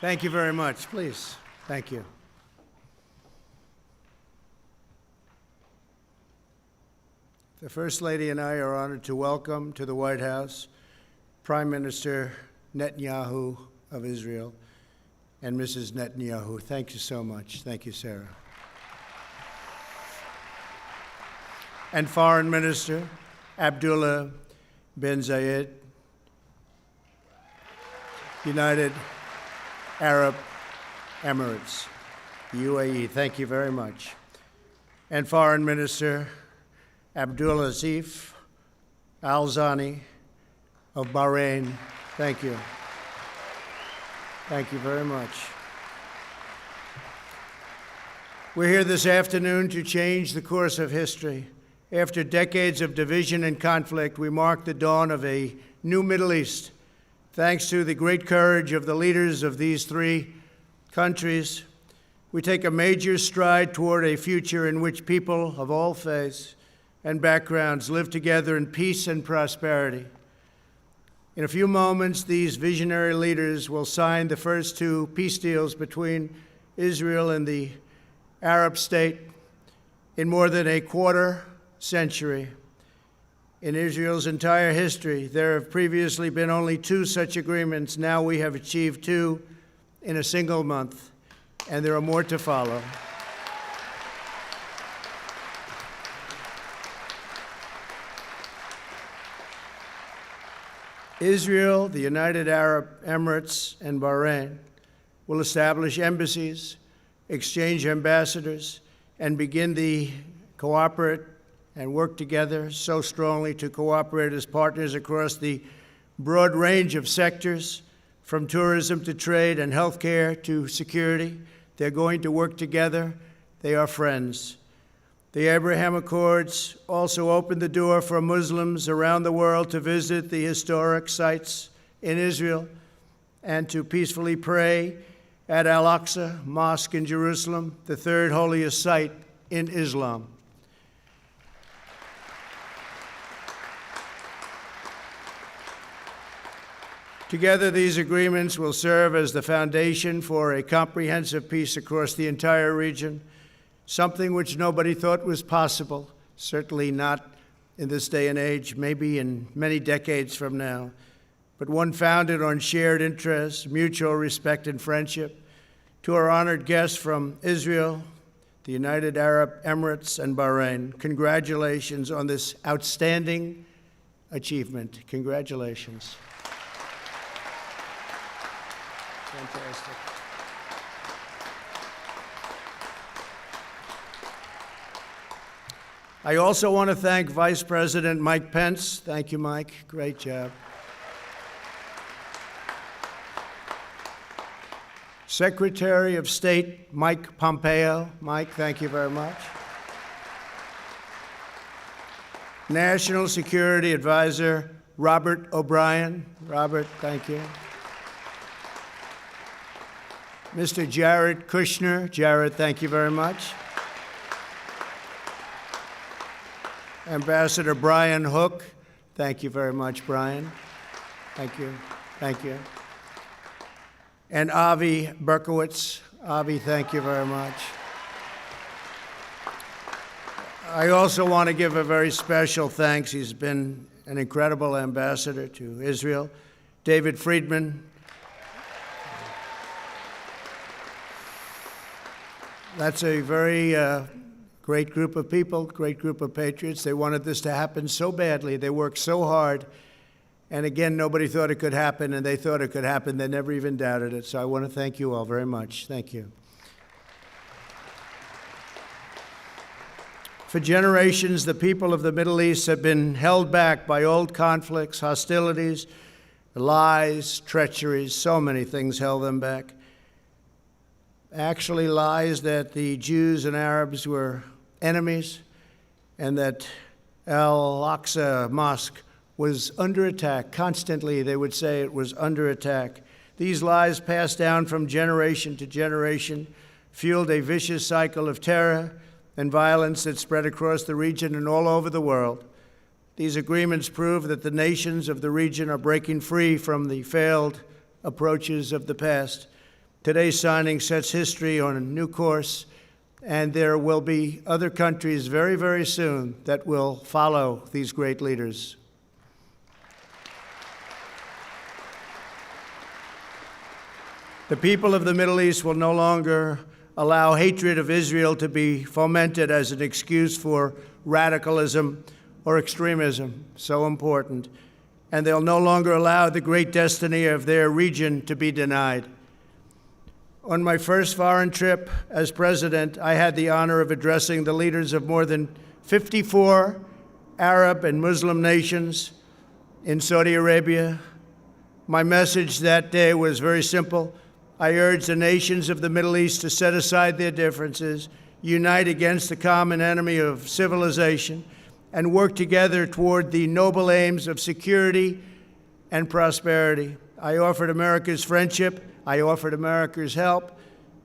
Thank you very much. Please. Thank you. The First Lady and I are honored to welcome to the White House Prime Minister Netanyahu of Israel and Mrs. Netanyahu. Thank you so much. Thank you, Sarah. And Foreign Minister Abdullah bin Zayed, United Arab Emirates, UAE. Thank you very much. And Foreign Minister Abdulaziz Al-Zani of Bahrain. Thank you. Thank you very much. We're here this afternoon to change the course of history. After decades of division and conflict, we mark the dawn of a new Middle East. Thanks to the great courage of the leaders of these three countries, we take a major stride toward a future in which people of all faiths and backgrounds live together in peace and prosperity. In a few moments, these visionary leaders will sign the first two peace deals between Israel and the Arab state in more than a quarter century. In Israel's entire history, there have previously been only two such agreements. Now we have achieved two in a single month, and there are more to follow. Israel, the United Arab Emirates, and Bahrain will establish embassies, exchange ambassadors, and begin the cooperate and work together so strongly to cooperate as partners across the broad range of sectors, from tourism to trade and healthcare to security. They're going to work together. They are friends. The Abraham Accords also opened the door for Muslims around the world to visit the historic sites in Israel and to peacefully pray at Al-Aqsa Mosque in Jerusalem, the third holiest site in Islam. Together, these agreements will serve as the foundation for a comprehensive peace across the entire region, something which nobody thought was possible, certainly not in this day and age, maybe in many decades from now, but one founded on shared interests, mutual respect, and friendship. To our honored guests from Israel, the United Arab Emirates, and Bahrain, congratulations on this outstanding achievement. Congratulations. Fantastic. I also want to thank Vice President Mike Pence. Thank you, Mike. Great job. Secretary of State Mike Pompeo. Mike, thank you very much. National Security Advisor Robert O'Brien. Robert, thank you. Mr. Jared Kushner. Jared, thank you very much. Ambassador Brian Hook. Thank you very much, Brian. Thank you. Thank you. And Avi Berkowitz. Avi, thank you very much. I also want to give a very special thanks. He's been an incredible ambassador to Israel. David Friedman. That's a very great group of people, great group of patriots. They wanted this to happen so badly. They worked so hard. And again, nobody thought it could happen, and they thought it could happen. They never even doubted it. So I want to thank you all very much. Thank you. For generations, the people of the Middle East have been held back by old conflicts, hostilities, lies, treacheries. So many things held them back. Actually, lies that the Jews and Arabs were enemies and that Al-Aqsa Mosque was under attack. Constantly, they would say it was under attack. These lies, passed down from generation to generation, fueled a vicious cycle of terror and violence that spread across the region and all over the world. These agreements prove that the nations of the region are breaking free from the failed approaches of the past. Today's signing sets history on a new course, and there will be other countries very, very soon that will follow these great leaders. The people of the Middle East will no longer allow hatred of Israel to be fomented as an excuse for radicalism or extremism, so important. And they'll no longer allow the great destiny of their region to be denied. On my first foreign trip as president, I had the honor of addressing the leaders of more than 54 Arab and Muslim nations in Saudi Arabia. My message that day was very simple. I urge the nations of the Middle East to set aside their differences, unite against the common enemy of civilization, and work together toward the noble aims of security and prosperity. I offered America's friendship, I offered America's help,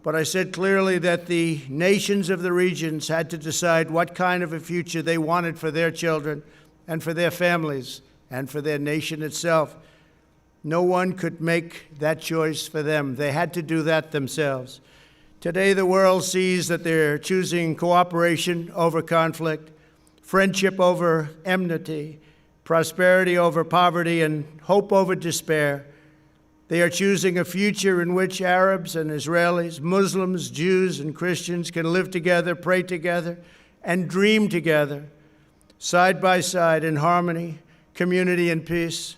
but I said clearly that the nations of the regions had to decide what kind of a future they wanted for their children and for their families and for their nation itself. No one could make that choice for them. They had to do that themselves. Today, the world sees that they're choosing cooperation over conflict, friendship over enmity, prosperity over poverty, and hope over despair. They are choosing a future in which Arabs and Israelis, Muslims, Jews, and Christians can live together, pray together, and dream together, side by side in harmony, community, and peace.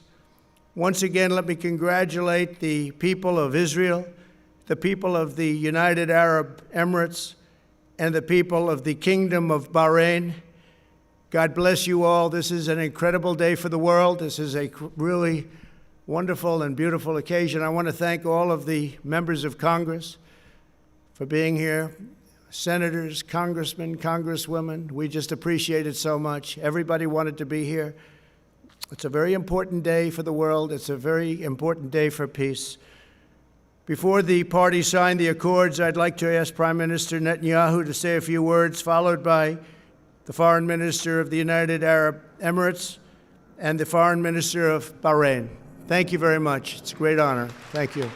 Once again, let me congratulate the people of Israel, the people of the United Arab Emirates, and the people of the Kingdom of Bahrain. God bless you all. This is an incredible day for the world. This is a really wonderful and beautiful occasion. I want to thank all of the members of Congress for being here, senators, congressmen, congresswomen. We just appreciate it so much. Everybody wanted to be here. It's a very important day for the world. It's a very important day for peace. Before the parties sign the accords, I'd like to ask Prime Minister Netanyahu to say a few words, followed by the Foreign Minister of the United Arab Emirates and the Foreign Minister of Bahrain. Thank you very much. It's a great honor. Thank you.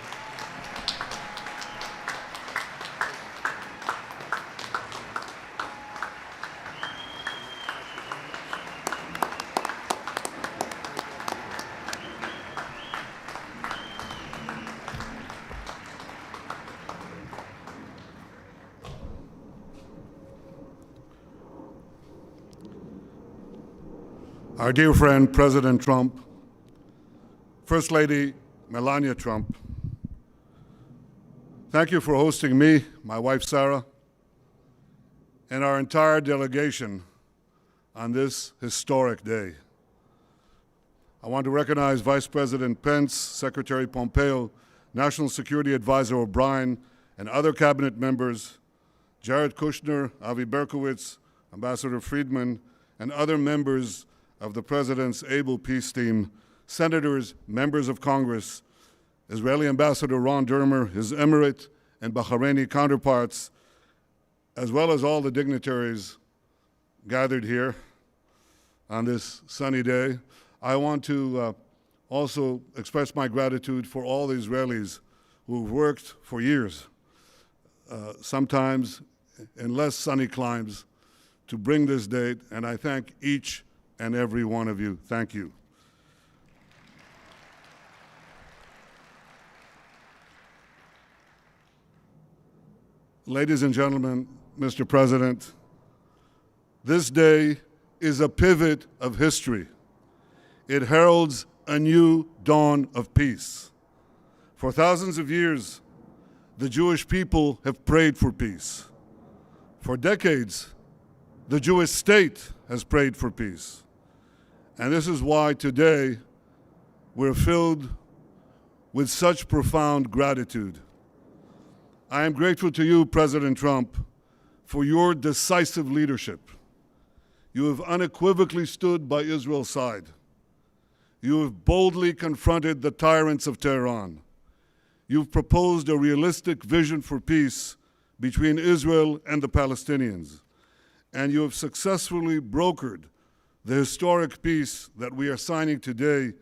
Our dear friend, President Trump, First Lady Melania Trump, thank you for hosting me, my wife Sarah, and our entire delegation on this historic day. I want to recognize Vice President Pence, Secretary Pompeo, National Security Advisor O'Brien, and other cabinet members, Jared Kushner, Avi Berkowitz, Ambassador Friedman, and other members of the President's able peace team, senators, members of Congress, Israeli Ambassador Ron Dermer, his Emirate and Bahraini counterparts, as well as all the dignitaries gathered here on this sunny day. I want to also express my gratitude for all the Israelis who've worked for years, sometimes in less sunny climes, to bring this date, and I thank each and every one of you. Thank you. Ladies and gentlemen, Mr. President, this day is a pivot of history. It heralds a new dawn of peace. For thousands of years, the Jewish people have prayed for peace. For decades, the Jewish state has prayed for peace. And this is why today we're filled with such profound gratitude. I am grateful to you, President Trump, for your decisive leadership. You have unequivocally stood by Israel's side. You have boldly confronted the tyrants of Tehran. You've proposed a realistic vision for peace between Israel and the Palestinians. And you have successfully brokered the historic peace that we are signing today,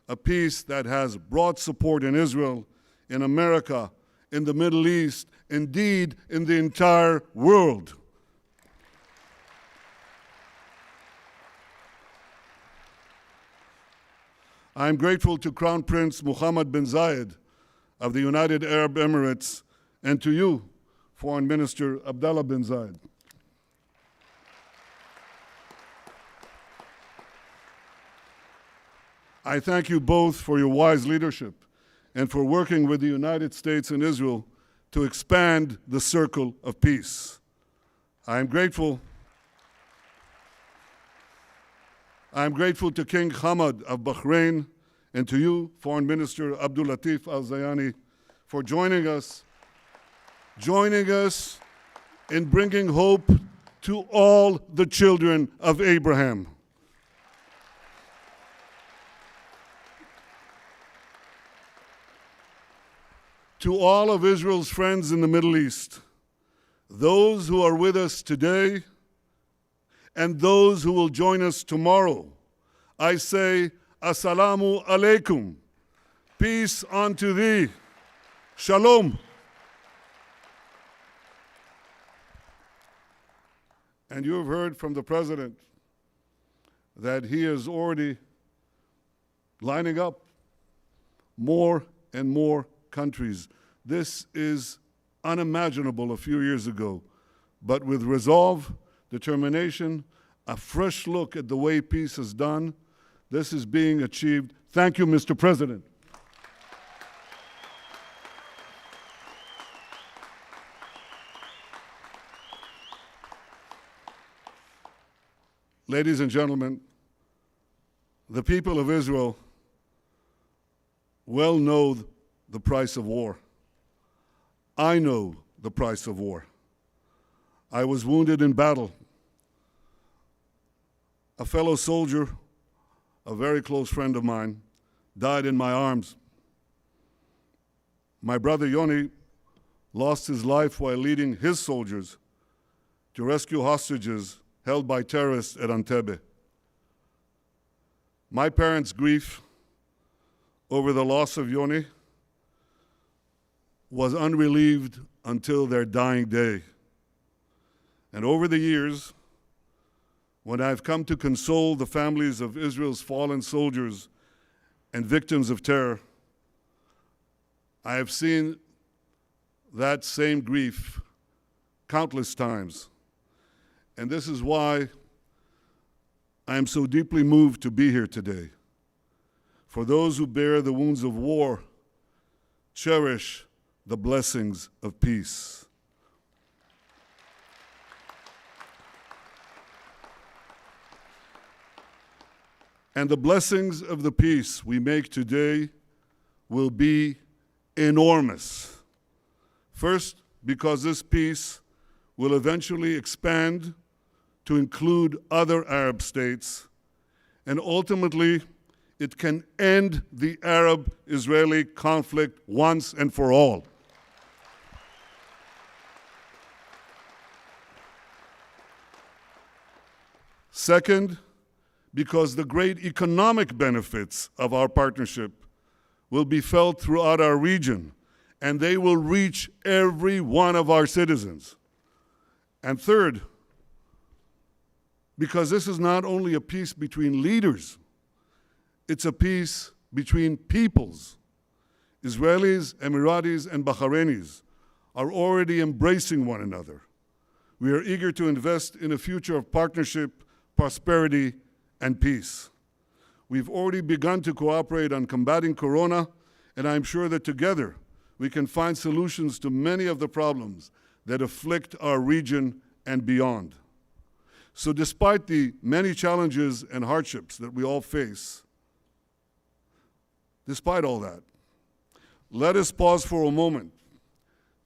a peace that has broad support in Israel, in America, in the Middle East, indeed in the entire world. I am grateful to Crown Prince Mohammed bin Zayed of the United Arab Emirates and to you, Foreign Minister Abdullah bin Zayed. I thank you both for your wise leadership and for working with the United States and Israel to expand the circle of peace. I am grateful to King Hamad of Bahrain and to you, Foreign Minister Abdul Latif Al-Zayani, for joining us in bringing hope to all the children of Abraham. To all of Israel's friends in the Middle East, those who are with us today and those who will join us tomorrow, I say, Assalamu alaikum. Peace unto thee. Shalom. And you have heard from the President that he is already lining up more and more countries. This is unimaginable a few years ago, but with resolve, determination, a fresh look at the way peace is done, this is being achieved. Thank you, Mr. President. Ladies and gentlemen, the people of Israel well know the price of war. I know the price of war. I was wounded in battle. A fellow soldier, a very close friend of mine, died in my arms. My brother Yoni lost his life while leading his soldiers to rescue hostages held by terrorists at Entebbe. My parents' grief over the loss of Yoni was unrelieved until their dying day. And over the years, when I've come to console the families of Israel's fallen soldiers and victims of terror, I have seen that same grief countless times. And this is why I am so deeply moved to be here today. For those who bear the wounds of war, cherish the blessings of peace. And the blessings of the peace we make today will be enormous. First, because this peace will eventually expand to include other Arab states, and ultimately, it can end the Arab-Israeli conflict once and for all. Second, because the great economic benefits of our partnership will be felt throughout our region, and they will reach every one of our citizens. And third, because this is not only a peace between leaders, it's a peace between peoples. Israelis, Emiratis, and Bahrainis are already embracing one another. We are eager to invest in a future of partnership, prosperity, and peace. We've already begun to cooperate on combating Corona, and I'm sure that together we can find solutions to many of the problems that afflict our region and beyond. So despite the many challenges and hardships that we all face, despite all that, let us pause for a moment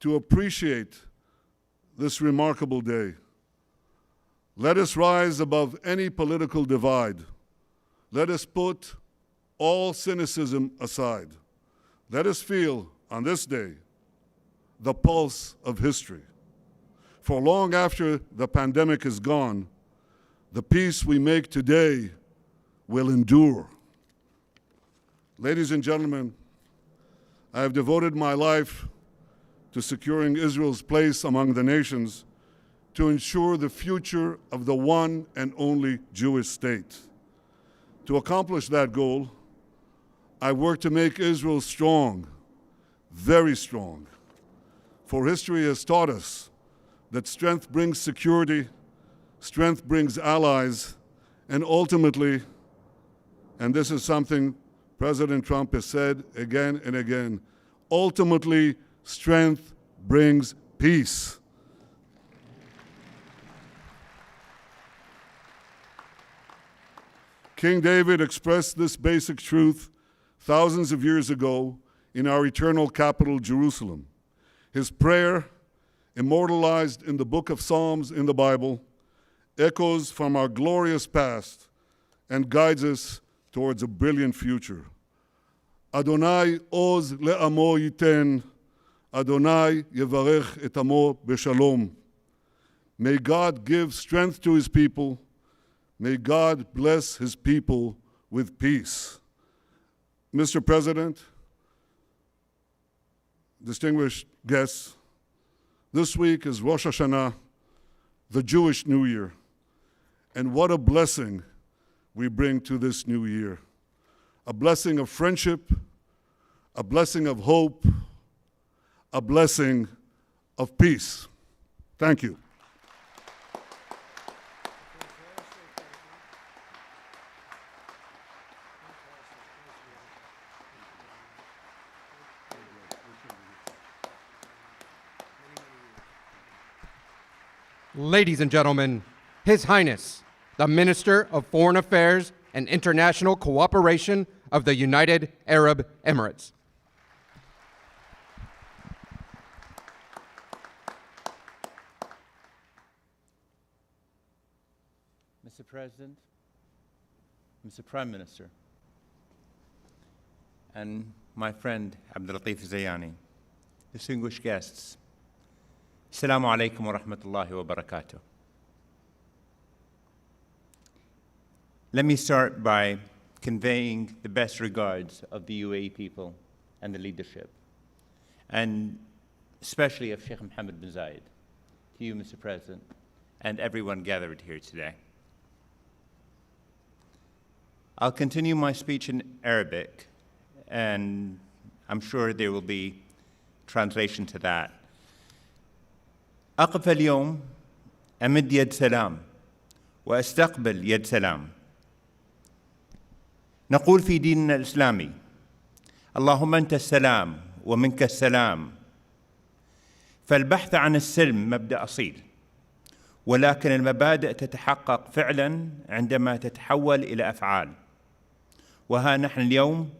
to appreciate this remarkable day. Let us rise above any political divide. Let us put all cynicism aside. Let us feel, on this day, the pulse of history. For long after the pandemic is gone, the peace we make today will endure. Ladies and gentlemen, I have devoted my life to securing Israel's place among the nations to ensure the future of the one and only Jewish state. To accomplish that goal, I work to make Israel strong, very strong. For history has taught us that strength brings security, strength brings allies, and ultimately, and this is something President Trump has said again and again, ultimately, strength brings peace. King David expressed this basic truth thousands of years ago in our eternal capital, Jerusalem. His prayer, immortalized in the book of Psalms in the Bible, echoes from our glorious past and guides us towards a brilliant future. Adonai oz le'amo yiten, Adonai yevarech et amo b'shalom. May God give strength to his people. May God bless his people with peace. Mr. President, distinguished guests, this week is Rosh Hashanah, the Jewish New Year. And what a blessing we bring to this new year. A blessing of friendship, a blessing of hope, a blessing of peace. Thank you. Ladies and gentlemen, His Highness, the Minister of Foreign Affairs and International Cooperation of the United Arab Emirates. Mr. President, Mr. Prime Minister, and my friend Abdulatif Zayani, distinguished guests, Assalamu alaikum wa rahmatullahi wa barakatuh. Let me start by conveying the best regards of the UAE people and the leadership, and especially of Sheikh Mohammed bin Zayed, to you, Mr. President, and everyone gathered here today. I'll continue my speech in Arabic, and I'm sure there will be translation to that. أقف اليوم أمد يد سلام وأستقبل يد سلام. نقول في ديننا الإسلامي: اللهم أنت السلام ومنك السلام. فالبحث عن السلم مبدأ أصيل، ولكن المبادئ تتحقق فعلاً عندما تتحول إلى أفعال. وها نحن اليوم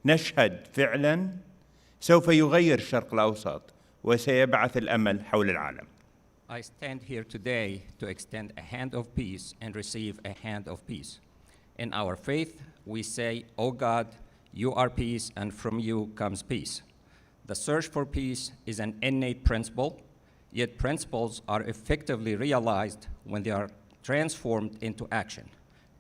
نشهد فعلاً سوف يغير الشرق الأوسط وسيبعث الأمل حول العالم. I stand here today to extend a hand of peace and receive a hand of peace. In our faith, we say, "O God, you are peace, and from you comes peace." The search for peace is an innate principle, yet principles are effectively realized when they are transformed into action.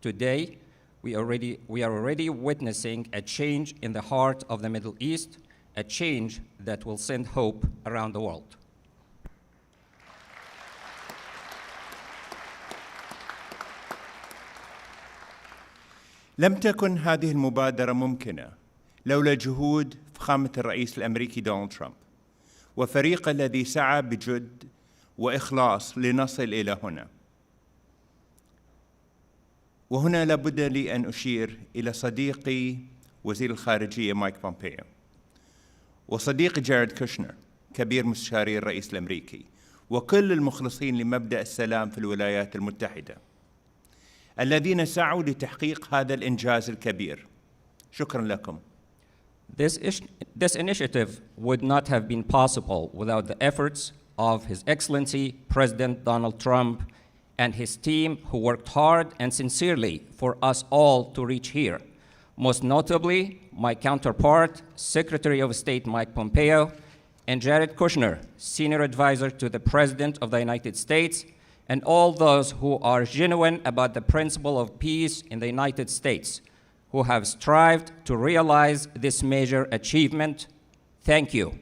Today, we are already witnessing a change in the heart of the Middle East, a change that will send hope around the world. لم تكن هذه المبادرة ممكنة لولا جهود فخامة الرئيس الأمريكي دونالد ترامب وفريقه الذي سعى بجد وإخلاص لنصل إلى هنا. وهنا لابد لي أن أشير إلى صديقي وزير الخارجية مايك بومبيو، وصديقي جاريد كوشنر كبير مستشاري الرئيس الأمريكي، وكل المخلصين لمبدأ السلام في الولايات المتحدة الذين سعوا لتحقيق هذا الإنجاز الكبير. شكرا لكم. This initiative would not have been possible without the efforts of His Excellency President Donald Trump and his team, who worked hard and sincerely for us all to reach here. Most notably, my counterpart, Secretary of State Mike Pompeo, and Jared Kushner, Senior Advisor to the President of the United States, and all those who are genuine about the principle of peace in the United States, who have strived to realize this major achievement. Thank you.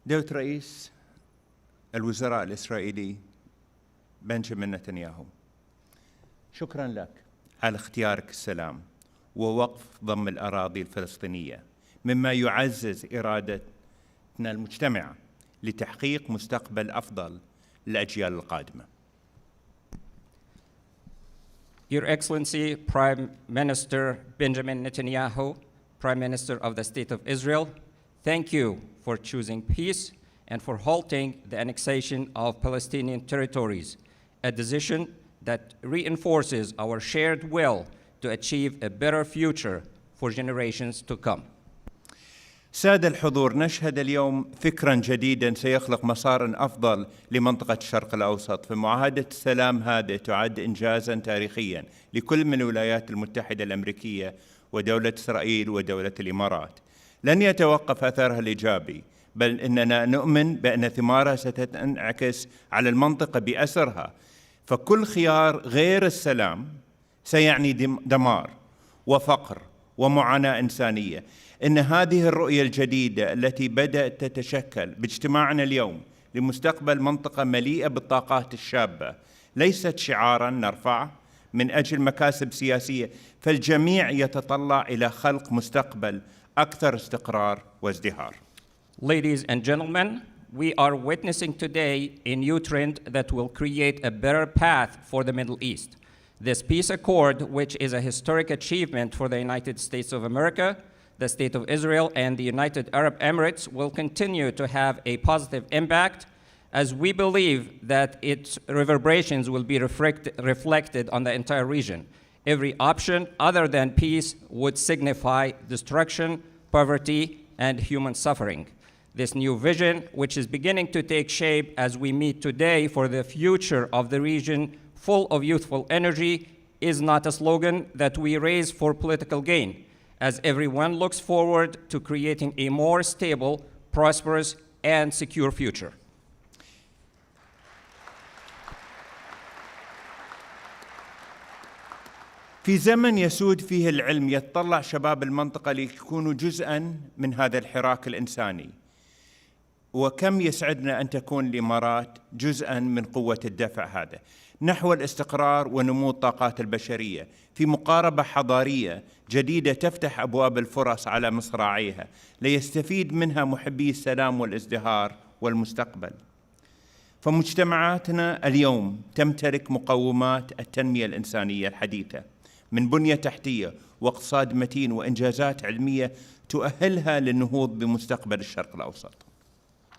دولة رئيس الوزراء الإسرائيلي بنجامين نتنياهو، شكرا لك على اختيارك السلام ووقف ضم الأراضي الفلسطينية، مما يعزز إرادتنا المجتمعة لتحقيق مستقبل أفضل للأجيال القادمة. Your Excellency, Prime Minister Benjamin Netanyahu, Prime Minister of the State of Israel, thank you for choosing peace and for halting the annexation of Palestinian territories, a decision that reinforces our shared will to achieve a better future for generations to come. سادة الحضور، نشهد اليوم فكراً جديداً سيخلق مساراً أفضل لمنطقة الشرق الأوسط، فمعاهدة السلام هذه تعد إنجازاً تاريخياً لكل من الولايات المتحدة الأمريكية ودولة إسرائيل ودولة الإمارات. لن يتوقف أثرها الإيجابي، بل إننا نؤمن بأن ثمارها ستنعكس على المنطقة بأسرها، فكل خيار غير السلام سيعني دمار وفقر ومعاناة إنسانية. إن هذه الرؤية الجديدة التي بدأت تتشكل باجتماعنا اليوم لمستقبل منطقة مليئة بالطاقات الشابة ليست شعاراً نرفعه من أجل مكاسب سياسية، فالجميع يتطلع إلى خلق مستقبل أكثر استقرار وازدهار. Ladies and gentlemen, we are witnessing today a new trend that will create a better path for the Middle East. This peace accord, which is a historic achievement for the United States of America, the State of Israel, and the United Arab Emirates, will continue to have a positive impact, as we believe that its reverberations will be reflected on the entire region. Every option other than peace would signify destruction, poverty, and human suffering. This new vision, which is beginning to take shape as we meet today for the future of the region full of youthful energy, is not a slogan that we raise for political gain, as everyone looks forward to creating a more stable, prosperous, and secure future. في زمن يسود فيه العلم يتطلع شباب المنطقة ليكونوا جزءاً من هذا الحراك الإنساني، وكم يسعدنا أن تكون الإمارات جزءاً من قوة الدفع هذا نحو الاستقرار ونمو الطاقات البشرية في مقاربة حضارية جديدة تفتح أبواب الفرص على مصراعيها ليستفيد منها محبي السلام والازدهار والمستقبل. فمجتمعاتنا اليوم تمتلك مقومات التنمية الإنسانية الحديثة من بنية تحتية واقتصاد متين وإنجازات علمية تؤهلها للنهوض بمستقبل الشرق الأوسط.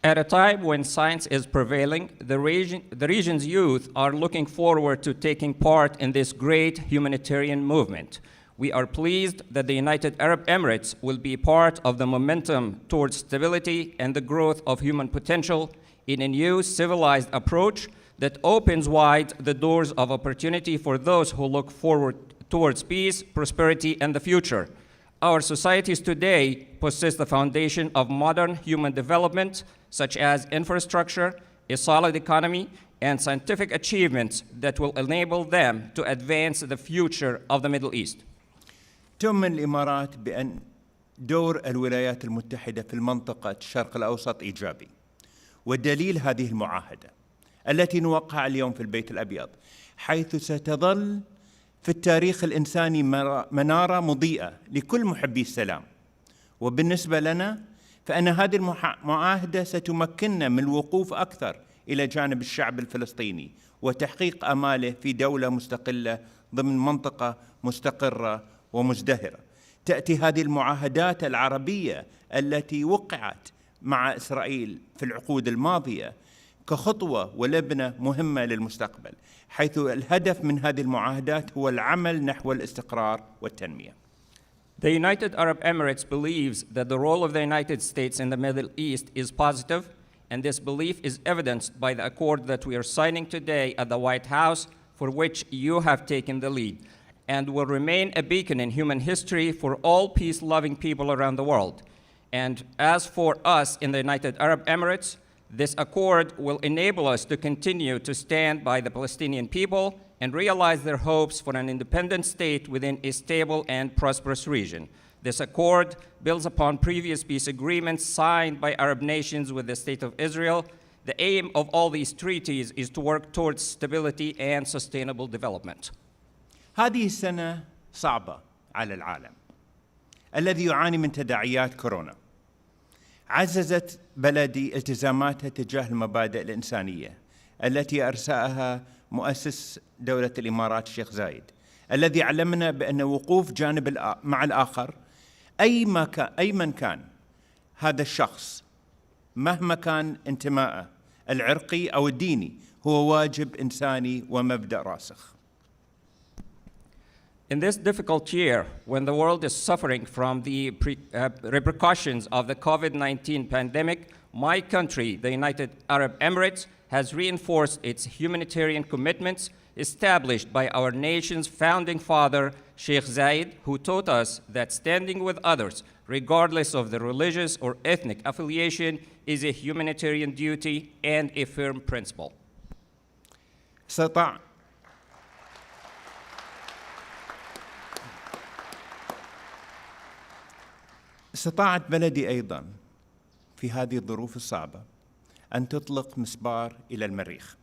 At a time when science is prevailing, the region's youth are looking forward to taking part in this great humanitarian movement. We are pleased that the United Arab Emirates will be part of the momentum towards stability and the growth of human potential in a new civilized approach that opens wide the doors of opportunity for those who look forward towards peace, prosperity, and the future. Our societies today possess the foundation of modern human development, such as infrastructure, a solid economy, and scientific achievements that will enable them to advance the future of the Middle East. تؤمن الإمارات بأن دور الولايات المتحدة في المنطقة الشرق الأوسط إيجابي، ودليل هذه المعاهدة التي نوقعها اليوم في البيت الأبيض، حيث ستظل في التاريخ الإنساني منارة مضيئة لكل محبي السلام. وبالنسبة لنا فإن هذه المعاهدة ستمكننا من الوقوف أكثر إلى جانب الشعب الفلسطيني وتحقيق آماله في دولة مستقلة ضمن منطقة مستقرة ومزدهرة. تأتي هذه المعاهدات العربية التي وقعت مع إسرائيل في العقود الماضية كخطوة ولبنة مهمة للمستقبل، حيث الهدف من هذه المعاهدات هو العمل نحو الاستقرار والتنمية. The United Arab Emirates believes that the role of the United States in the Middle East is positive, and this belief is evidenced by the accord that we are signing today at the White House, for which you have taken the lead, and will remain a beacon in human history for all peace-loving people around the world. And as for us in the United Arab Emirates, this accord will enable us to continue to stand by the Palestinian people and realize their hopes for an independent state within a stable and prosperous region. This accord builds upon previous peace agreements signed by Arab nations with the State of Israel. The aim of all these treaties is to work towards stability and sustainable development. هذه السنة صعبة على العالم الذي يعاني من تداعيات كورونا. عززت بلدي التزاماتها تجاه المبادئ الإنسانية التي أرساها مؤسس دولة الإمارات الشيخ زايد، الذي علمنا بأن وقوف جانب مع الآخر أي من كان هذا الشخص مهما كان انتمائه العرقي أو الديني هو واجب إنساني ومبدأ راسخ. In this difficult year, when the world is suffering from the repercussions of the COVID-19 pandemic, my country, the United Arab Emirates, has reinforced its humanitarian commitments established by our nation's founding father, Sheikh Zayed, who taught us that standing with others, regardless of their religious or ethnic affiliation, is a humanitarian duty and a firm principle. استطاعت بلدي أيضاً في هذه الظروف الصعبة أن تطلق مسبار إلى المريخ.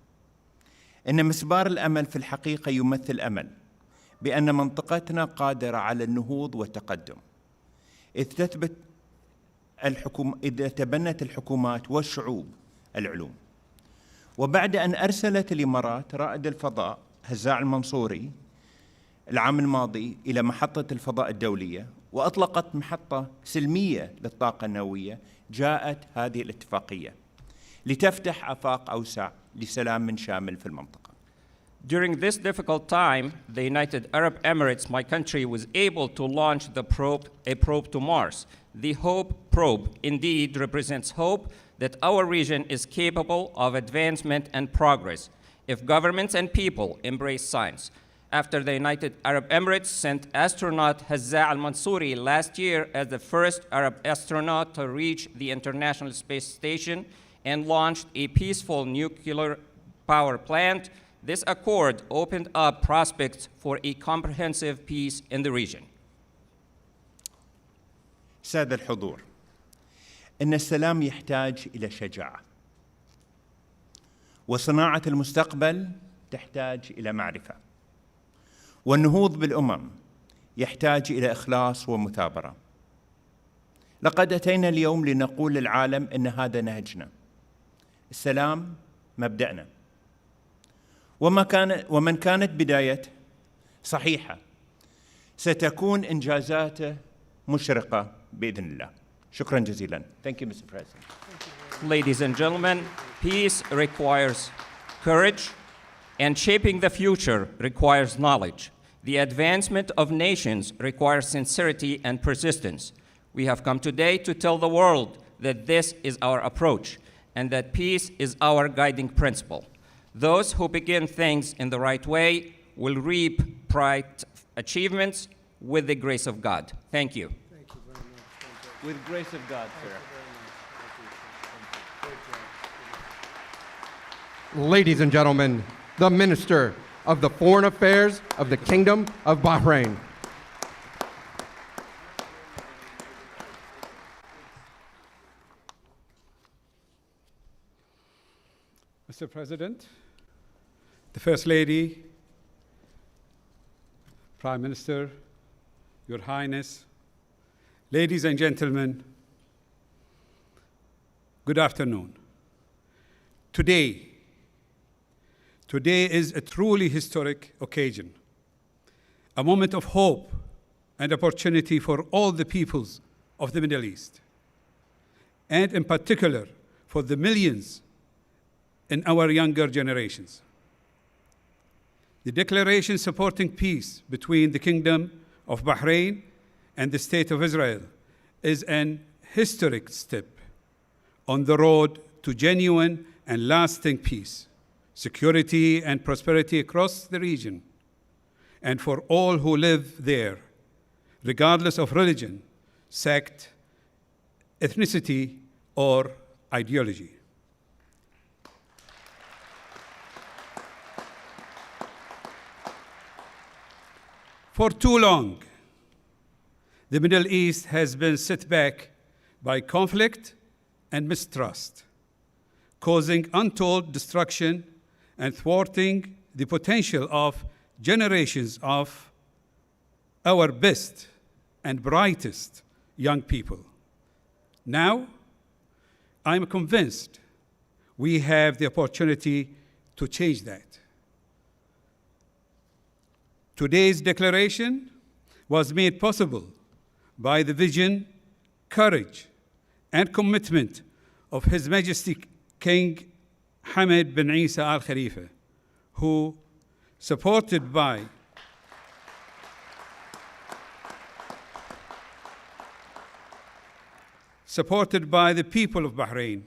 إن مسبار الأمل في الحقيقة يمثل أمل بأن منطقتنا قادرة على النهوض والتقدم، إذ تبنت الحكومات والشعوب العلوم. وبعد أن أرسلت الإمارات رائد الفضاء هزاع المنصوري العام الماضي إلى محطة الفضاء الدولية وأطلقت محطة سلمية للطاقة النووية، جاءت هذه الاتفاقية لتفتح آفاق أوسع لسلام شامل في المنطقة. During this difficult time, the United Arab Emirates, my country, was able to launch a probe to Mars. The HOPE probe indeed represents hope that our region is capable of advancement and progress if governments and people embrace science. After the United Arab Emirates sent astronaut Hazza al-Mansouri last year as the first Arab astronaut to reach the International Space Station and launched a peaceful nuclear power plant, this accord opened up prospects for a comprehensive peace in the region. سادة الحضور، إن السلام يحتاج إلى شجاعة، وصناعة المستقبل تحتاج إلى معرفة، والنهوض بالأمم يحتاج إلى إخلاص ومثابرة. لقد أتينا اليوم لنقول للعالم إن هذا نهجنا، السلام مبدأنا، ومن كانت بدايته صحيحة ستكون إنجازاته مشرقة بإذن الله. شكرا جزيلا. Thank you, Mr. President. Ladies and gentlemen, peace requires courage, and shaping the future requires knowledge. The advancement of nations requires sincerity and persistence. We have come today to tell the world that this is our approach and that peace is our guiding principle. Those who begin things in the right way will reap bright achievements with the grace of God. Thank you. Thank you very much. With grace of God, sir. Ladies and gentlemen, the Minister of the Foreign Affairs of the Kingdom of Bahrain. Mr. President, the First Lady, Prime Minister, Your Highness, ladies and gentlemen, good afternoon. Today is a truly historic occasion, a moment of hope and opportunity for all the peoples of the Middle East, and in particular for the millions in our younger generations. The declaration supporting peace between the Kingdom of Bahrain and the State of Israel is an historic step on the road to genuine and lasting peace, security, and prosperity across the region, and for all who live there, regardless of religion, sect, ethnicity, or ideology. For too long, the Middle East has been set back by conflict and mistrust, causing untold destruction and thwarting the potential of generations of our best and brightest young people. Now, I'm convinced we have the opportunity to change that. Today's declaration was made possible by the vision, courage, and commitment of His Majesty King Hamad bin Isa Al Khalifa, who, supported by the people of Bahrain,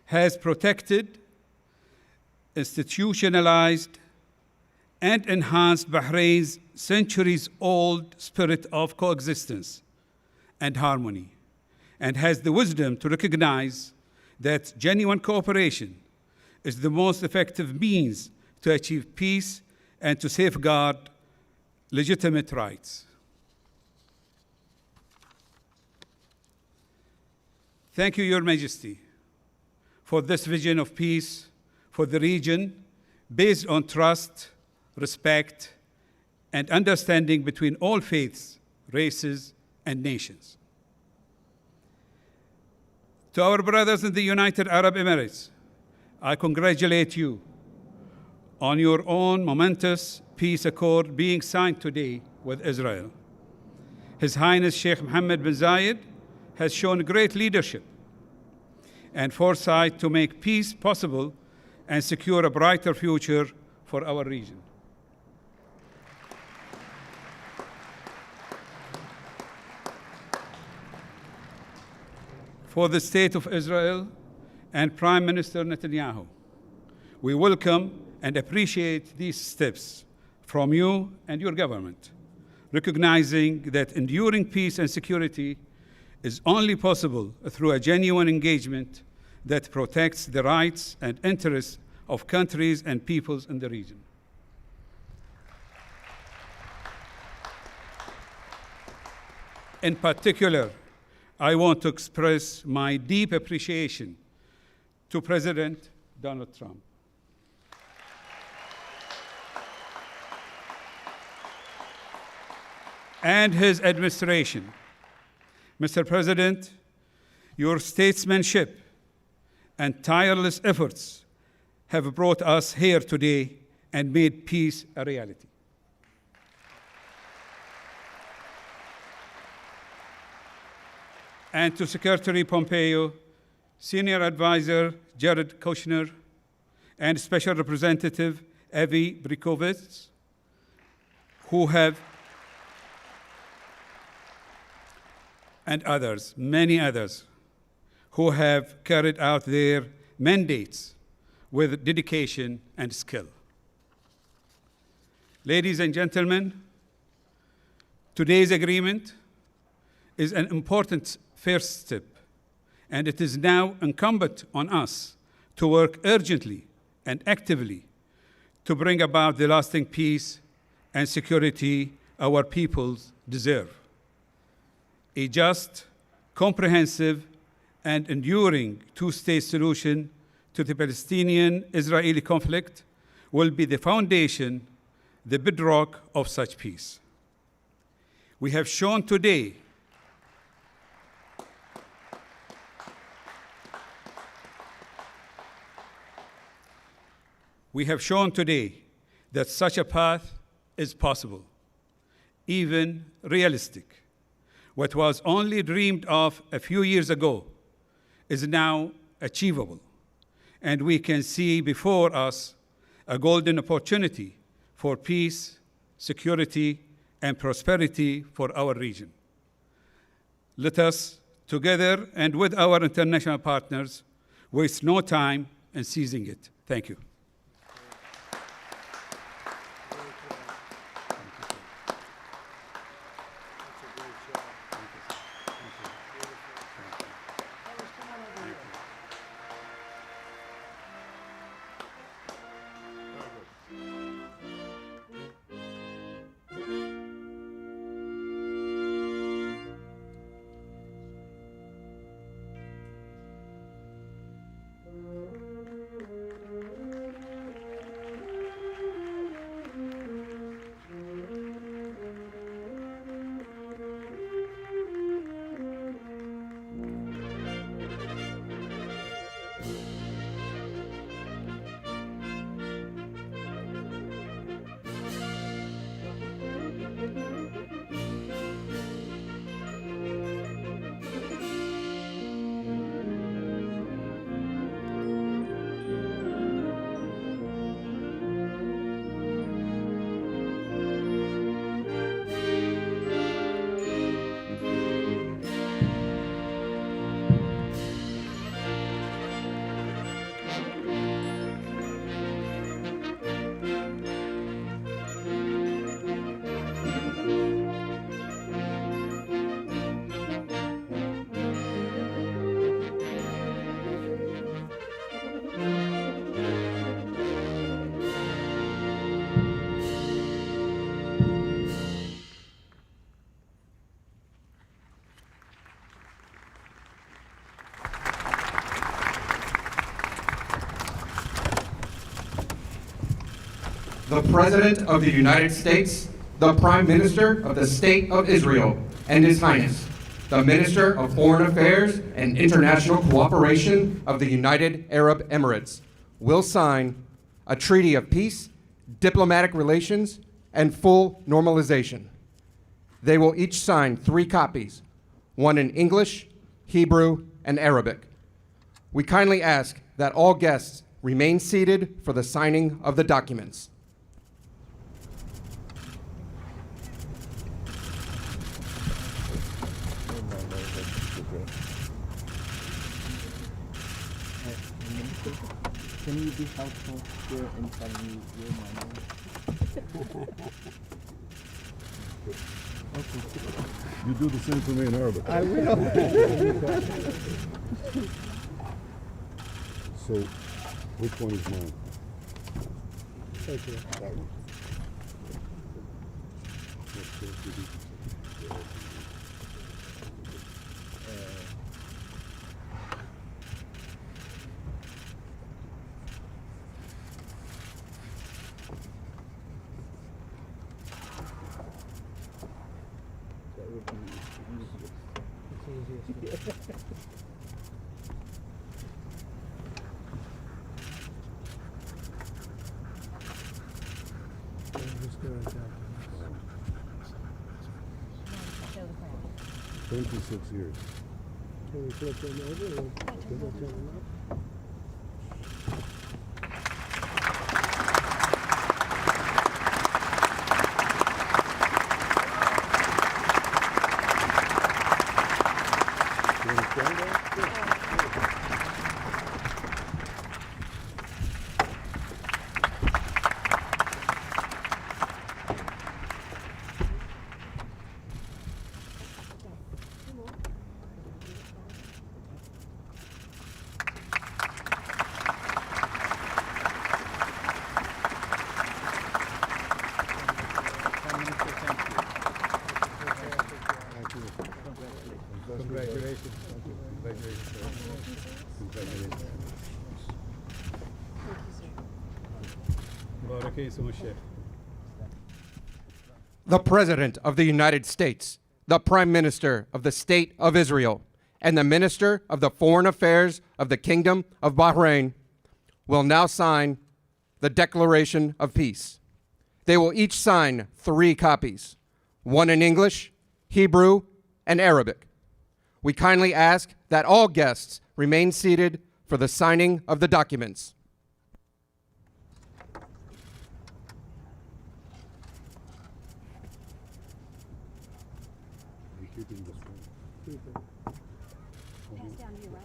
has protected, institutionalized, and enhanced Bahrain's centuries-old spirit of coexistence and harmony, and has the wisdom to recognize that genuine cooperation is the most effective means to achieve peace and to safeguard legitimate rights. Thank you, Your Majesty, for this vision of peace for the region based on trust, respect, and understanding between all faiths, races, and nations. To our brothers in the United Arab Emirates, I congratulate you on your own momentous peace accord being signed today with Israel. His Highness Sheikh Mohammed bin Zayed has shown great leadership and foresight to make peace possible and secure a brighter future for our region. For the State of Israel and Prime Minister Netanyahu, we welcome and appreciate these steps from you and your government, recognizing that enduring peace and security is only possible through a genuine engagement that protects the rights and interests of countries and peoples in the region. In particular, I want to express my deep appreciation to President Donald Trump. And his administration. Mr. President, your statesmanship and tireless efforts have brought us here today and made peace a reality. And to Secretary Pompeo, Senior Advisor Jared Kushner, and Special Representative Avi Brikovitz, and others, many others, who have carried out their mandates with dedication and skill. Ladies and gentlemen, today's agreement is an important first step, and it is now incumbent on us to work urgently and actively to bring about the lasting peace and security our peoples deserve. A just, comprehensive, and enduring two-state solution to the Palestinian-Israeli conflict will be the foundation, the bedrock of such peace. We have shown today that such a path is possible, even realistic. What was only dreamed of a few years ago is now achievable, and we can see before us a golden opportunity for peace, security, and prosperity for our region. Let us, together and with our international partners, waste no time in seizing it. Thank you. the President of the United States, the Prime Minister of the State of Israel, and His Highness, the Minister of Foreign Affairs and International Cooperation of the United Arab Emirates, will sign a treaty of peace, diplomatic relations, and full normalization. They will each sign 3 copies, one in English, Hebrew, and Arabic. We kindly ask that all guests remain seated for the signing of the documents. Can you be helpful here and tell me your name? You do the same for me in Arabic. I will. So, which one is mine? Thank you. That one. Just 26 years. Can we flip them over or give it to them up? You understand that? Congratulations. Congratulations. Congratulations. Barak Yisum Sheikh. The President of the United States, the Prime Minister of the State of Israel, and the Minister of the Foreign Affairs of the Kingdom of Bahrain will now sign the Declaration of Peace. They will each sign 3 copies, one in English, Hebrew, and Arabic. We kindly ask that all guests remain seated for the signing of the documents. You keeping this one? Keep it. Pass down to you, right?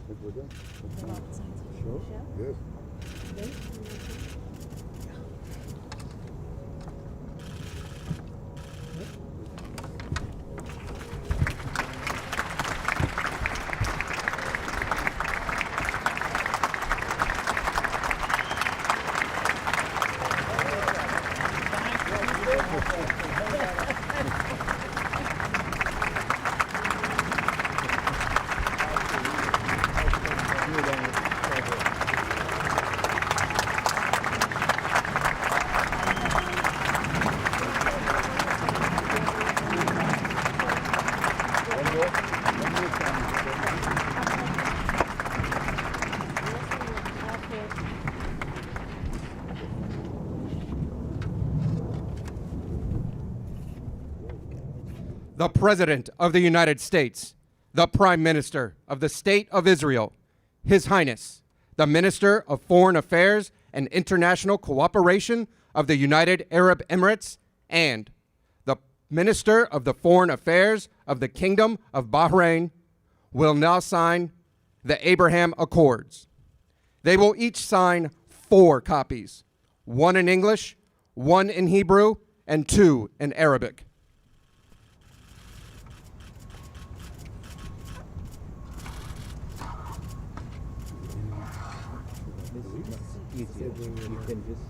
Think we're done? They're all the same. Sure? Yes. The President of the United States, the Prime Minister of the State of Israel, His Highness, the Minister of Foreign Affairs and International Cooperation of the United Arab Emirates, and the Minister of the Foreign Affairs of the Kingdom of Bahrain will now sign the Abraham Accords. They will each sign 4 copies, 1 in English, 1 in Hebrew, and 2 in Arabic. Easier. You can just